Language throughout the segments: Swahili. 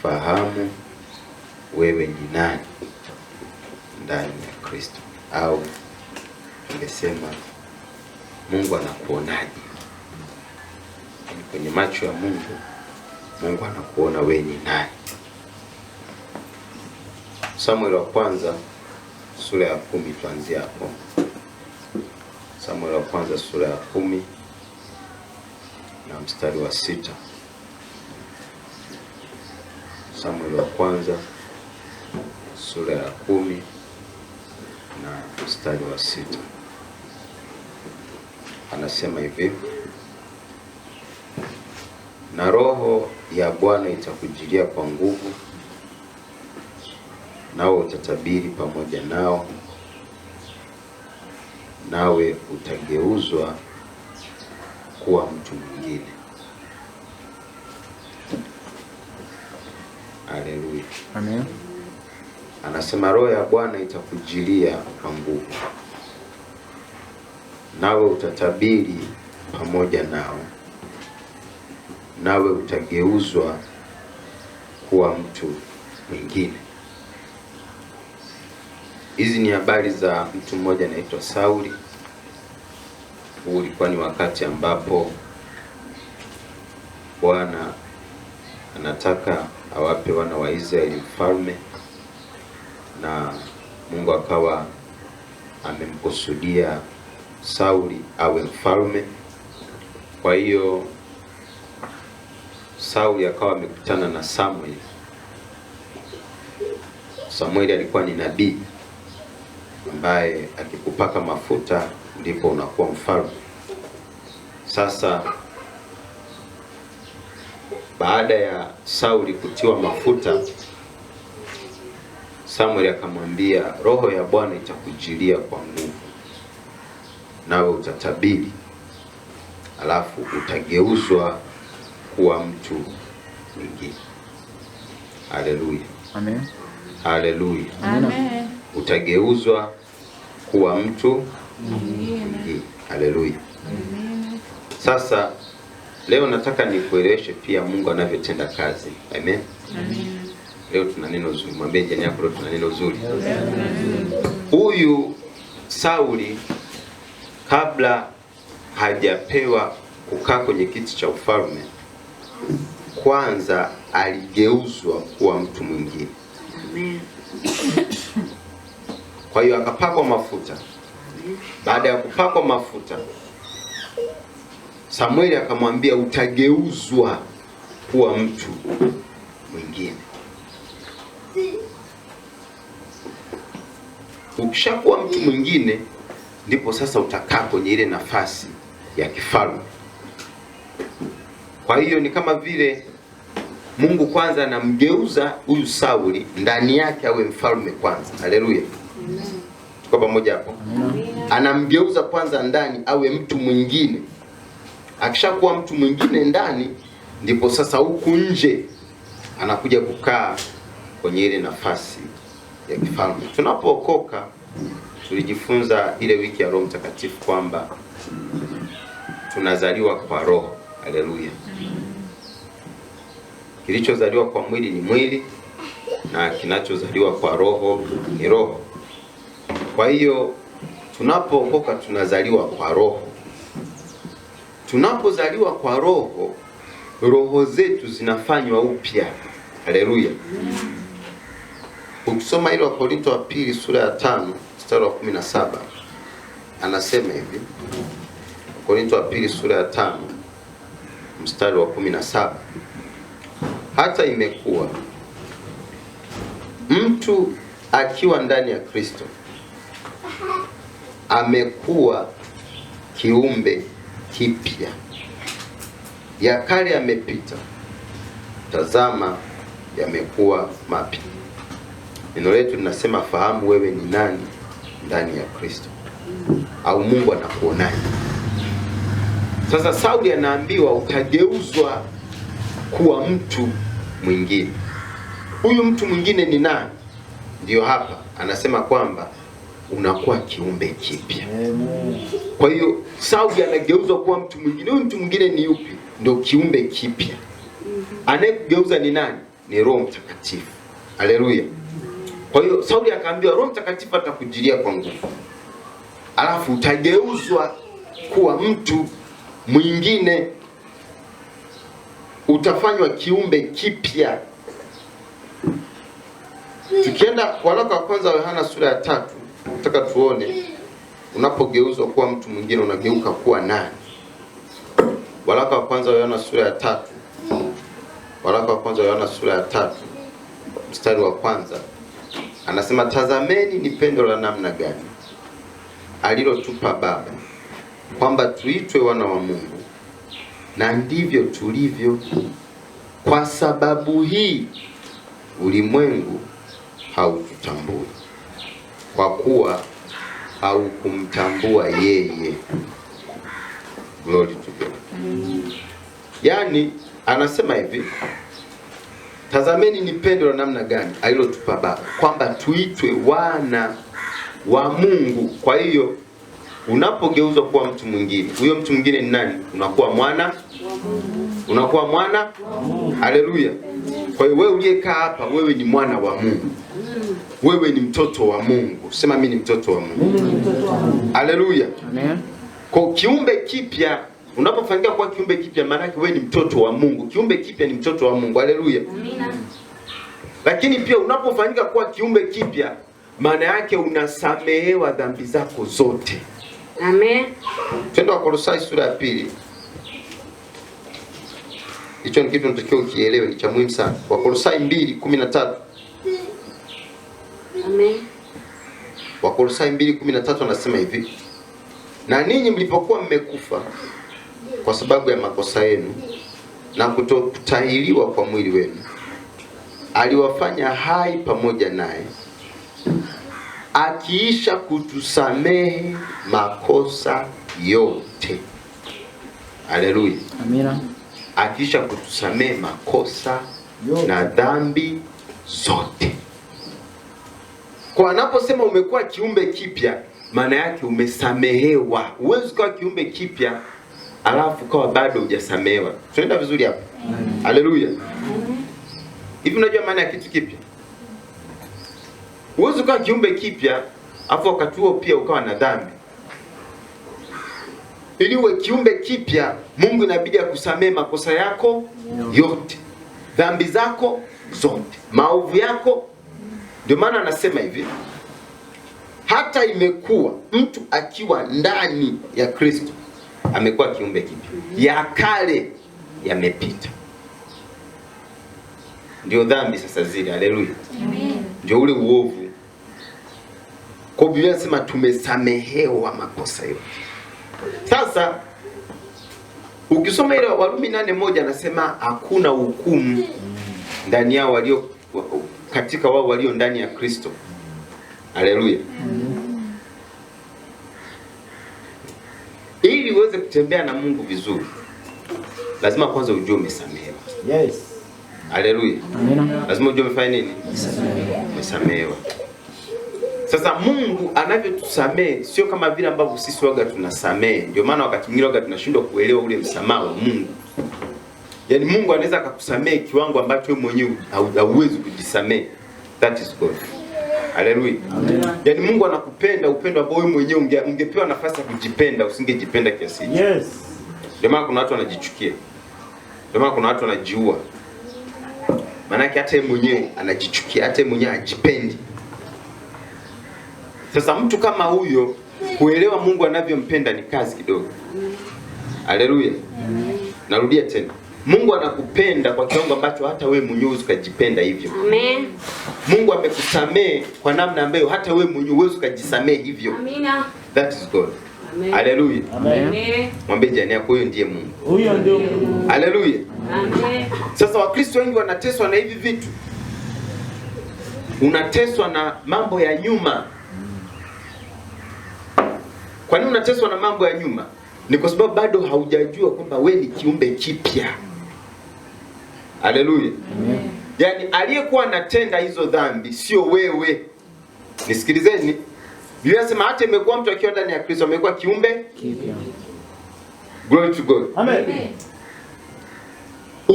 fahamu wewe ni nani ndani ya Kristo, au tungesema Mungu anakuonaje? Kwenye macho ya Mungu, Mungu anakuona wewe ni nani? Samueli wa kwanza sura ya 10, tuanzie hapo. Samueli wa kwanza sura ya 10 na mstari wa 6. Samueli wa kwanza sura ya 10 na mstari wa 6. Anasema hivi: na roho ya Bwana itakujilia kwa nguvu, nawe utatabiri pamoja nao, nawe utageuzwa kuwa mtu mwingine. Haleluya. Amen. Anasema roho ya Bwana itakujilia kwa nguvu, nawe utatabiri pamoja nao, nawe utageuzwa kuwa mtu mwingine. Hizi ni habari za mtu mmoja anaitwa Sauli. Huu ulikuwa ni wakati ambapo Bwana anataka awape wana wa Israeli mfalme, na Mungu akawa amemkusudia Sauli awe mfalme. Kwa hiyo Sauli akawa amekutana na Samueli. Samueli alikuwa ni nabii ambaye akikupaka mafuta ndipo unakuwa mfalme. Sasa baada ya Sauli kutiwa mafuta, Samueli akamwambia, roho ya Bwana itakujilia kwa nguvu, nawe utatabiri, alafu utageuzwa kuwa mtu mwingine. Haleluya. Amen. Haleluya. Amen. Utageuzwa kuwa mtu mwingine. Haleluya. Amen. Sasa leo nataka nikueleweshe pia Mungu anavyotenda kazi. Amen. Amen. Leo tuna neno zuri. Mwambie jirani yako, leo tuna neno zuri. Huyu Sauli kabla hajapewa kukaa kwenye kiti cha ufalme, kwanza aligeuzwa kuwa mtu mwingine. Amen. Kwa hiyo akapakwa mafuta. Baada ya kupakwa mafuta, Samueli akamwambia utageuzwa kuwa mtu mwingine. Ukishakuwa mtu mwingine, ndipo sasa utakaa kwenye ile nafasi ya kifalme. Kwa hiyo ni kama vile Mungu kwanza anamgeuza huyu Sauli ndani yake awe mfalme kwanza. Haleluya. Tuko pamoja hapo? Anamgeuza kwanza ndani awe mtu mwingine. Akishakuwa mtu mwingine ndani, ndipo sasa huku nje anakuja kukaa kwenye ile nafasi ya kifalme. Tunapookoka tulijifunza ile wiki ya Roho Mtakatifu kwamba tunazaliwa kwa roho. Haleluya. Kilichozaliwa kwa mwili ni mwili, na kinachozaliwa kwa roho ni roho. Kwa hiyo tunapookoka tunazaliwa kwa roho. Tunapozaliwa kwa roho, roho zetu zinafanywa upya. Haleluya. Ukisoma ile Wakorintho wa pili sura ya 5 mstari wa 17, anasema hivi. Wakorintho wa pili sura ya 5 mstari wa 17, hata imekuwa mtu akiwa ndani ya Kristo amekuwa kiumbe kipya, ya kale yamepita, tazama yamekuwa mapya. Neno letu linasema fahamu wewe ni nani ndani ya Kristo, au Mungu anakuonaje. Sasa Sauli anaambiwa utageuzwa kuwa mtu mwingine. Huyu mtu mwingine ni nani? Ndiyo hapa anasema kwamba unakuwa kiumbe kipya. Kwa hiyo Sauli anageuzwa kuwa mtu mwingine. Huyu mtu mwingine ni yupi? Ndio kiumbe kipya. Anayegeuza ni nani? ni Roho Mtakatifu. Haleluya. Kwa hiyo Sauli akaambiwa Roho Mtakatifu atakujilia kwa nguvu, alafu utageuzwa kuwa mtu mwingine, utafanywa kiumbe kipya. Tukienda waraka wa kwanza wa Yohana sura ya 3, nataka tuone unapogeuzwa kuwa mtu mwingine unageuka kuwa nani. Waraka wa kwanza wa Yohana sura ya 3. Waraka wa kwanza wa Yohana sura ya 3 mstari wa kwanza anasema, tazameni ni pendo la namna gani alilotupa Baba kwamba tuitwe wana wa Mungu, na ndivyo tulivyo. Kwa sababu hii ulimwengu haututambui, kwa kuwa haukumtambua yeye. Glory to God. Yani anasema hivi, tazameni ni pendo la namna gani alilotupa Baba kwamba tuitwe wana wa Mungu. Kwa hiyo unapogeuzwa kuwa mtu mwingine, huyo mtu mwingine ni nani? Unakuwa mwana wa Mungu. Unakuwa mwana wa Mungu. Haleluya. Kwa hiyo wewe uliyekaa hapa, wewe ni mwana wa Mungu. Wewe ni mtoto wa Mungu. Sema mimi ni mtoto wa Mungu. Haleluya. Amen. Kwa kiumbe kipya, unapofanyika kuwa kiumbe kipya, maana yake wewe ni mtoto wa Mungu. Kiumbe kipya ni mtoto wa Mungu. Haleluya. Amina. Lakini pia unapofanyika kuwa kiumbe kipya, maana yake unasamehewa dhambi zako zote. Amen. Twende Wakolosai sura ya 2. Hicho ni kitu tunatakiwa ukielewe, ni cha muhimu sana. Wakolosai 2:13. Amen. Wakolosai 2:13 anasema hivi, na ninyi mlipokuwa mmekufa kwa sababu ya makosa yenu na kutotahiriwa kwa mwili wenu, aliwafanya hai pamoja naye, akiisha kutusamehe makosa yote. Haleluya. Amina. Akiisha kutusamehe makosa yote na dhambi zote. Kwa anaposema umekuwa kiumbe kipya, maana yake umesamehewa. Huwezi kuwa kiumbe kipya alafu kawa bado hujasamehewa. Tunaenda vizuri hapa? Haleluya. Hivi unajua maana ya kitu kipya? Huwezi kuwa kiumbe kipya afu wakati huo pia ukawa na dhambi. Ili uwe kiumbe kipya, Mungu inabidi akusamehe makosa yako yote, dhambi zako zote, maovu yako. Ndio maana anasema hivi, hata imekuwa mtu akiwa ndani ya Kristo amekuwa kiumbe kipya, ya kale yamepita. Ndio dhambi sasa zile. Haleluya. Amen. Ndio ule uovu. Kwa Biblia inasema tumesamehewa makosa yote. Sasa ukisoma ile Warumi 8:1 anasema hakuna hukumu ndani yao walio katika wao walio ndani ya Kristo. Haleluya. Ili uweze kutembea na Mungu vizuri, lazima kwanza ujue umesamehewa. Yes. Haleluya. Lazima ujue umefanya nini? Umesamehewa. Sasa Mungu anavyotusamehe sio kama vile ambavyo sisi waga tunasamehe. Ndio maana wakati mwingine waga tunashindwa kuelewa ule msamaha wa Mungu. Yaani Mungu anaweza akakusamehe kiwango ambacho wewe mwenyewe hauwezi kujisamehe. That is God. Haleluya. Yaani Mungu anakupenda upendo ambao wewe mwenyewe ungepewa nafasi ya kujipenda, usingejipenda kiasi hicho. Yes. Ndio maana kuna watu wanajichukia. Ndio maana kuna watu wanajiua. Maana yake hata yeye mwenyewe anajichukia, hata yeye mwenyewe hajipendi. Sasa mtu kama huyo kuelewa Mungu anavyompenda ni kazi kidogo. Haleluya. Narudia tena. Mungu anakupenda kwa kiwango ambacho hata wewe mwenyewe usijipenda hivyo. Amen. Mungu amekusamehe kwa namna ambayo hata wewe mwenyewe huwezi kujisamehe hivyo. Amina. That is God. Amen. Haleluya. Amen. Mwambie jirani yako huyo ndiye Mungu. Huyo ndio Mungu. Haleluya. Amen. Sasa Wakristo wengi wanateswa na hivi vitu. Unateswa na mambo ya nyuma. Kwa nini unateswa na mambo ya nyuma? Ni kwa sababu bado haujajua kwamba wewe ni kiumbe kipya. Haleluya. Amen. Yaani aliyekuwa anatenda hizo dhambi sio wewe. Nisikilizeni. Biblia inasema hata imekuwa mtu akiwa ndani ya Kristo amekuwa kiumbe kipya. Glory to God. Amen.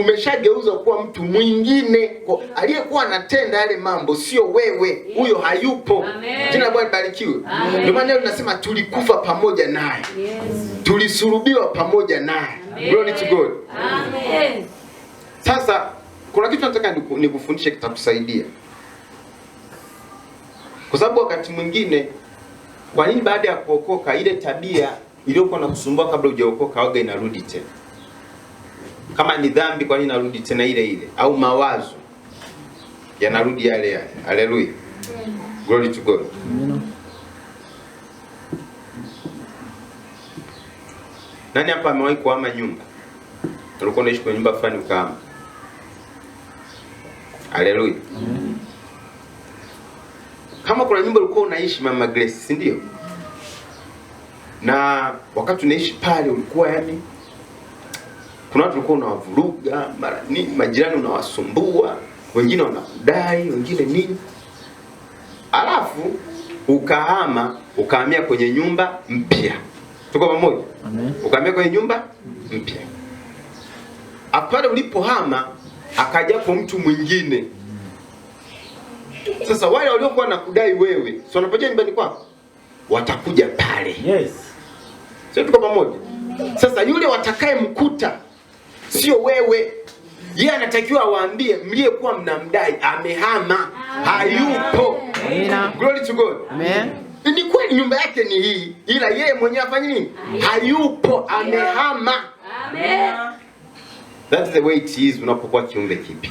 umeshageuzwa kuwa mtu mwingine. Aliyekuwa anatenda yale mambo sio wewe, huyo hayupo. Jina la Bwana libarikiwe. Ndio maana leo tunasema tulikufa pamoja naye. Tulisulubiwa pamoja naye. Glory to God. Amen. Sasa kuna kitu nataka nikufundishe kitakusaidia. Kwa sababu wakati mwingine, kwa nini baada ya kuokoka ile tabia iliyokuwa inakusumbua kabla hujaokoka waga inarudi tena? Kama ni dhambi, kwa nini inarudi tena ile ile? Au mawazo yanarudi yale yale. Haleluya. Glory to God. Nani hapa amewahi kuhama nyumba? Ulikuwa unaishi kwenye nyumba fulani ukahama? Haleluya. Kama kuna nyumba ulikuwa unaishi Mama Grace, si ndio? Na wakati unaishi pale ulikuwa yani kuna watu ulikuwa unawavuruga, majirani unawasumbua, wengine wanakudai, wengine nini. Alafu ukahama, ukahamia kwenye nyumba mpya. Tuko pamoja? Amen. Ukahamia kwenye nyumba mpya. Apale ulipohama akaja kwa mtu mwingine. Sasa wale waliokuwa nakudai wewe, sio wanapoje nyumbani kwako? Watakuja pale. Yes. Sio tuko pamoja? Sasa yule watakaye mkuta sio wewe. Yeye anatakiwa awaambie mliyekuwa mnamdai amehama, hayupo. Amen. Glory to God. Amen. Ni kweli nyumba yake ni hii, ila yeye mwenyewe afanye nini? Hayupo, amehama. Amen. That's the way it is unapokuwa kiumbe kipya.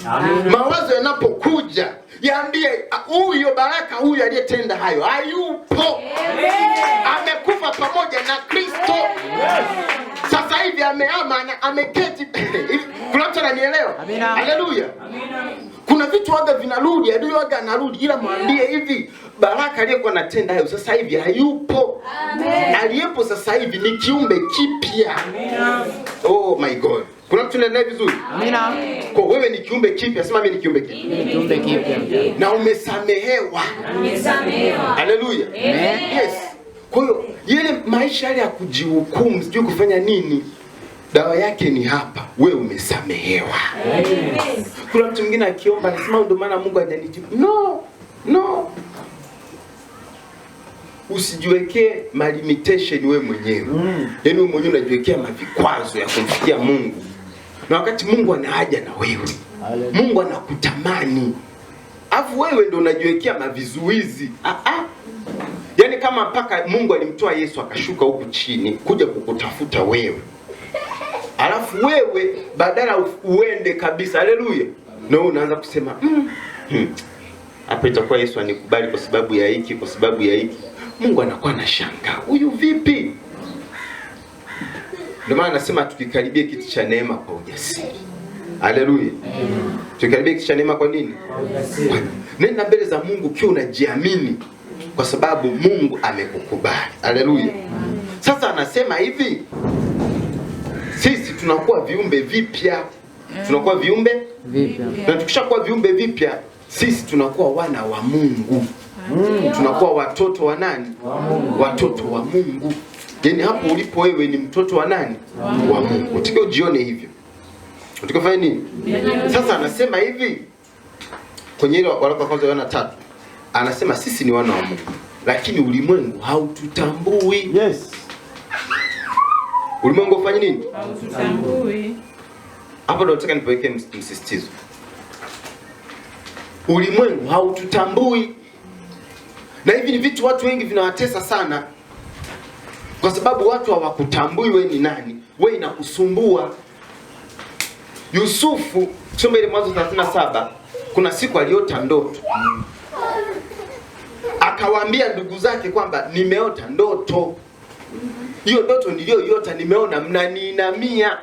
Mawazo yanapokuja, yaambie huyo Baraka, huyo aliyetenda hayo hayupo. Amekufa pamoja na Kristo. Sasa hivi amehama, ameketi. Kuna mtu ananielewa? Haleluya. Kuna vitu waga vinarudi, adui waga anarudi, ila mwambie hivi, Baraka aliyekuwa anatenda hayo sasa hivi hayupo. Amen. Aliyepo sasa hivi ni kiumbe kipya. Oh my God. Kuna mtu anaelewa vizuri? Amina. Kwa wewe ni kiumbe kipya, sema mimi ni kiumbe kipya. Ni kiumbe kipya. Na umesamehewa. Umesamehewa. Haleluya. Amen. Yes. Kwa hiyo yale maisha yale ya kujihukumu, sijui kufanya nini, dawa yake ni hapa. Wewe umesamehewa. Amen. Kuna mtu mwingine akiomba anasema ndio maana Mungu hajanijibu. No. Usijiwekee limitation wewe mwenyewe. Yaani wewe mwenyewe unajiwekea mavikwazo ya kumfikia Mungu. Na wakati Mungu ana haja na wewe. Mungu anakutamani. Alafu wewe ndio unajiwekea mavizuizi. Yaani kama mpaka Mungu alimtoa Yesu akashuka huku chini kuja kukutafuta wewe. Alafu wewe badala uende kabisa, haleluya, na wewe unaanza kusema hapa itakuwa Yesu anikubali kwa sababu ya hiki, kwa sababu ya hiki. Mungu anakuwa anashangaa, huyu vipi? Ndio maana nasema tukikaribia kiti cha neema kwa ujasiri. Haleluya. Tukikaribia kiti cha neema kwa nini? Kwa ujasiri. Nenda mbele za Mungu ukiwa unajiamini kwa sababu Mungu amekukubali. Haleluya. Sasa anasema hivi, sisi tunakuwa viumbe vipya. Tunakuwa viumbe vipya. Na tukishakuwa viumbe vipya, sisi tunakuwa wana wa Mungu. Tunakuwa watoto wa nani? Wa Mungu. Watoto wa Mungu. Yaani hapo ulipo wewe ni mtoto wa nani? Wa Mungu. Utakao jione hivyo. Utakafanya nini? Sasa anasema hivi kwenye ile waraka kwanza Yohana 3. Anasema sisi ni wana wa Mungu, lakini ulimwengu haututambui. Yes. Ulimwengu ufanye nini? Haututambui. Hapo ndo nataka nipoweke msisitizo. Ulimwengu haututambui. Na hivi ni vitu watu wengi vinawatesa sana. Kwa sababu watu hawakutambui wewe ni nani. Wewe inakusumbua. Yusufu, tusome ile Mwanzo 37, kuna siku aliota ndoto. Akawaambia ndugu zake kwamba nimeota ndoto. Hiyo ndoto niliyoiota nimeona mnaniinamia.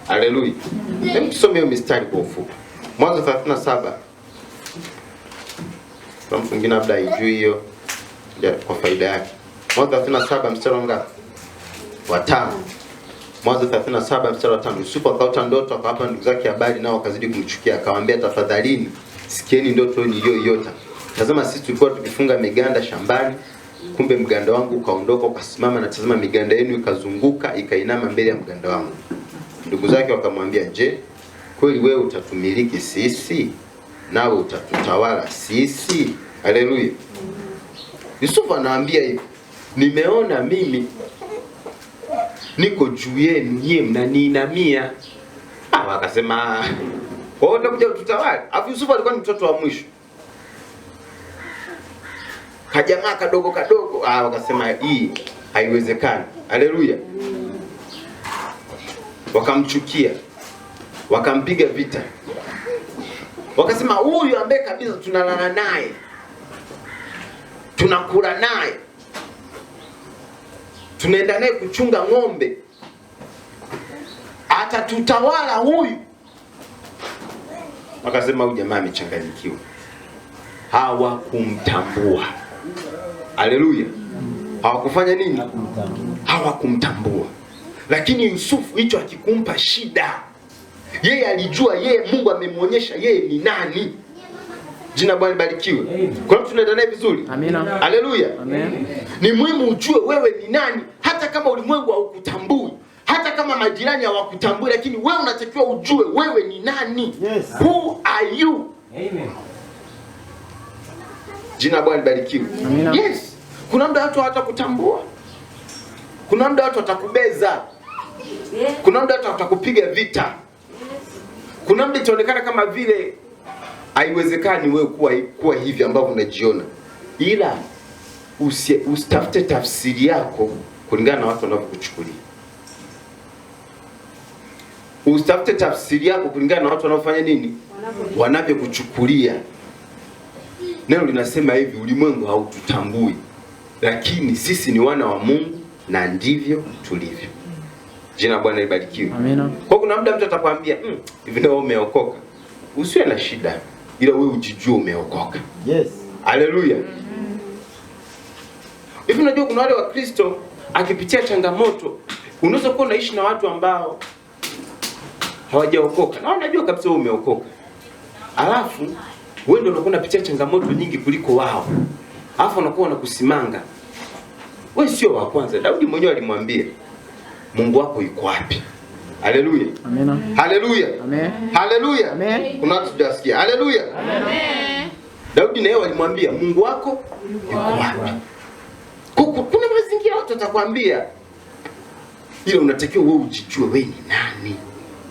Haleluya. Hebu tusome hiyo mistari kwa ufupi. Mwanzo 37. Kwa mtu mwingine labda haijui hiyo kwa faida yake. Mwanzo 37 mstari ngapi? Wa 5. Mwanzo 37 mstari wa 5. Yusufu akaota ndoto, akawapa ndugu zake habari, nao wakazidi kumchukia. Akawaambia, tafadhalini sikieni ndoto niliyoiota. Tazama, sisi tulikuwa tukifunga miganda shambani, Kumbe mganda wangu ukaondoka, ukasimama na tazama miganda yenu ikazunguka ikainama mbele ya mganda wangu. Ndugu zake wakamwambia, je, kweli wewe utatumiliki sisi nawe utatutawala sisi? Haleluya. Yusufu anawaambia hivi, nimeona mimi niko juu yenu, nyie mnaniinamia. Wakasema, wewe unakuja kututawala? Alafu Yusufu alikuwa ni mtoto wa mwisho, kajamaa kadogo. Wakasema hii haiwezekani. Haleluya. Wakamchukia, wakampiga vita, wakasema huyu ambaye kabisa tunalala naye, tunakula naye, tunaenda naye kuchunga ng'ombe, atatutawala huyu? Wakasema huyu jamaa amechanganyikiwa. Hawakumtambua. Haleluya. Hawakufanya nini? Hawakumtambua. Lakini Yusufu hicho hakikumpa shida. Yeye alijua yeye Mungu amemwonyesha yeye ni nani. Jina Bwana libarikiwe. Kwa hiyo tunaenda naye vizuri. Amina. Haleluya. Amen. Ni muhimu ujue wewe ni nani, hata kama ulimwengu haukutambui, hata kama majirani hawakutambui, lakini wewe unatakiwa ujue wewe ni nani. Yes. Who are you? Amen. Jina Bwana libarikiwe. Amina. Yes. Kuna muda watu hawatakutambua. Kuna muda watu watakubeza. Kuna muda watu watakupiga vita. Kuna muda itaonekana kama vile haiwezekani wewe kuwa hivi ambavyo unajiona. Ila usitafute tafsiri yako kulingana na watu wanavyokuchukulia. Usitafute tafsiri yako kulingana na watu wanaofanya nini? Wanavyokuchukulia. Neno linasema hivi, ulimwengu haututambui, lakini sisi ni wana wa Mungu na ndivyo tulivyo. Jina Bwana libarikiwe. Amina. Kwa kuna muda mtu atakwambia, hivi ndio umeokoka. Usiwe na shida, ila wewe ujijue umeokoka. Yes. Haleluya. Hivi unajua kuna wale wa Kristo akipitia changamoto, unaweza kuwa unaishi na watu ambao hawajaokoka. Na unajua kabisa wewe umeokoka. Alafu wewe ndio unakuwa unapitia changamoto nyingi kuliko wao. Alafu unakuwa unakusimanga. Wewe sio wa kwanza. Daudi mwenyewe alimwambia, Mungu wako yuko wapi? Haleluya. Amina. Haleluya. Amen. Haleluya. Amen. Kuna watu hawajasikia. Haleluya. Amen. Daudi naye alimwambia, Mungu wako yuko wapi? Kuna mazingira watu watakwambia, ila unatakiwa wewe ujijue wewe ni nani.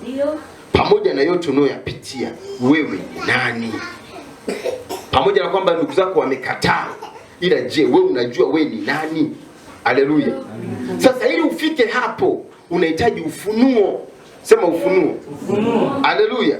Ndio. Pamoja na yote unayoyapitia, wewe ni nani? Pamoja na kwamba ndugu zako wamekataa, ila je, wewe unajua wewe ni nani? Haleluya. Sasa ili ufike hapo unahitaji ufunuo. Sema ufunuo. Ufunuo. Haleluya.